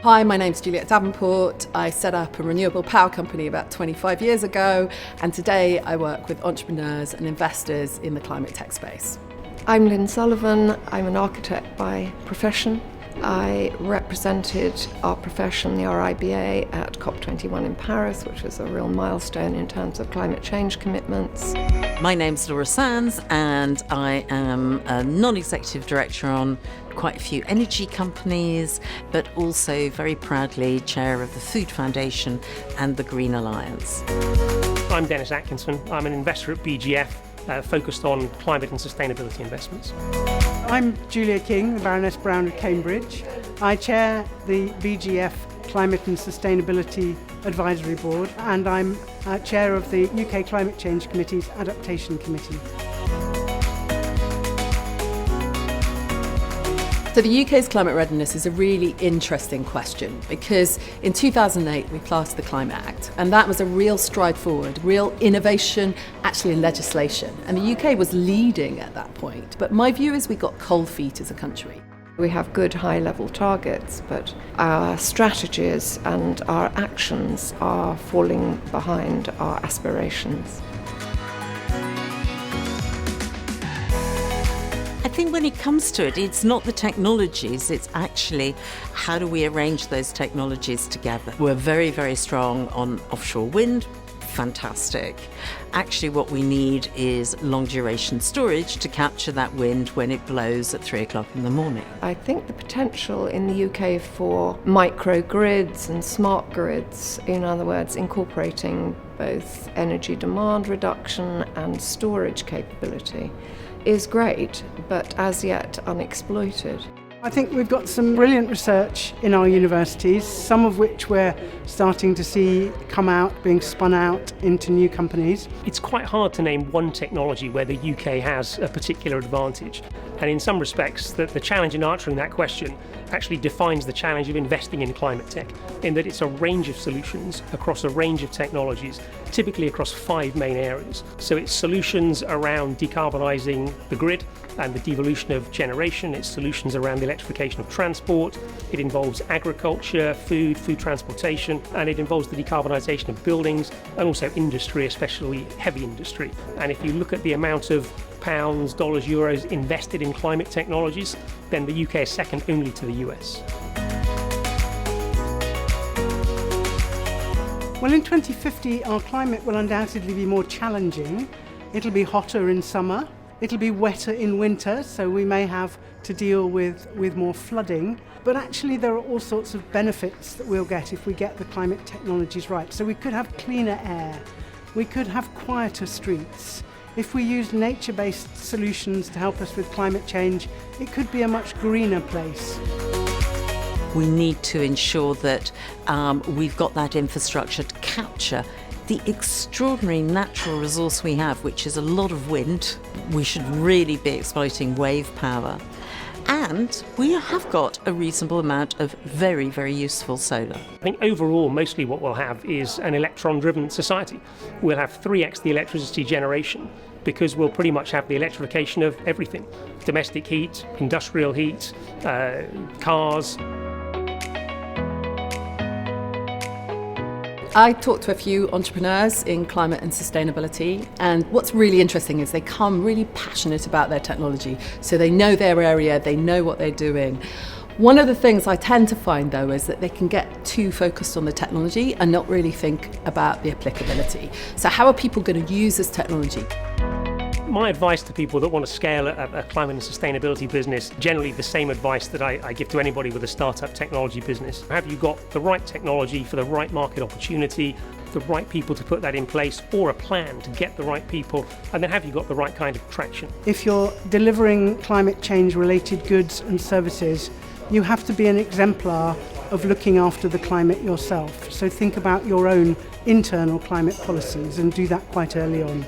Hi, my name's Juliet Davenport. I set up a renewable power company about 25 years ago, and today I work with entrepreneurs and investors in the climate tech space. I'm Lynn Sullivan. I'm an architect by profession. I represented our profession, the RIBA, at COP21 in Paris, which was a real milestone in terms of climate change commitments. My name's Laura Sands, and I am a non-executive director on quite a few energy companies, but also very proudly chair of the Food Foundation and the Green Alliance. I'm Dennis Atkinson. I'm an investor at BGF, focused on climate and sustainability investments. I'm Julia King, the Baroness Brown of Cambridge. I chair the BGF Climate and Sustainability Advisory Board, and I'm chair of the UK Climate Change Committee's Adaptation Committee. So the UK's climate readiness is a really interesting question because in 2008 we passed the Climate Act, and that was a real stride forward, real innovation actually in legislation, and the UK was leading at that point. But my view is we got cold feet as a country. We have good high-level targets, but our strategies and our actions are falling behind our aspirations. I think when it comes to it, it's not the technologies, it's actually how do we arrange those technologies together. We're very, very strong on offshore wind, fantastic. Actually, what we need is long duration storage to capture that wind when it blows at 3 o'clock in the morning. I think the potential in the UK for microgrids and smart grids, in other words, incorporating both energy demand reduction and storage capability, is great, but as yet unexploited. I think we've got some brilliant research in our universities, some of which we're starting to see come out, being spun out into new companies. It's quite hard to name one technology where the UK has a particular advantage. And in some respects, the challenge in answering that question actually defines the challenge of investing in climate tech, in that it's a range of solutions across a range of technologies, typically across 5 main areas. So it's solutions around decarbonising the grid and the devolution of generation, it's solutions around the electrification of transport, it involves agriculture, food transportation, and it involves the decarbonisation of buildings and also industry, especially heavy industry. And if you look at the amount of pounds, dollars, euros invested in climate technologies, then the UK is second only to the US. Well, in 2050, our climate will undoubtedly be more challenging. It'll be hotter in summer, it'll be wetter in winter, so we may have to deal with more flooding. But actually there are all sorts of benefits that we'll get if we get the climate technologies right. So we could have cleaner air, we could have quieter streets. If we use nature-based solutions to help us with climate change, it could be a much greener place. We need to ensure that we've got that infrastructure to capture the extraordinary natural resource we have, which is a lot of wind. We should really be exploiting wave power. And we have got a reasonable amount of very, very useful solar. I think overall, mostly what we'll have is an electron-driven society. We'll have 3x the electricity generation because we'll pretty much have the electrification of everything. Domestic heat, industrial heat, cars. I talked to a few entrepreneurs in climate and sustainability, and what's really interesting is they come really passionate about their technology. So they know their area, they know what they're doing. One of the things I tend to find though is that they can get too focused on the technology and not really think about the applicability. So how are people going to use this technology? My advice to people that want to scale a climate and sustainability business, generally the same advice that I give to anybody with a startup technology business. Have you got the right technology for the right market opportunity, the right people to put that in place, or a plan to get the right people, and then have you got the right kind of traction? If you're delivering climate change related goods and services, you have to be an exemplar of looking after the climate yourself. So think about your own internal climate policies and do that quite early on.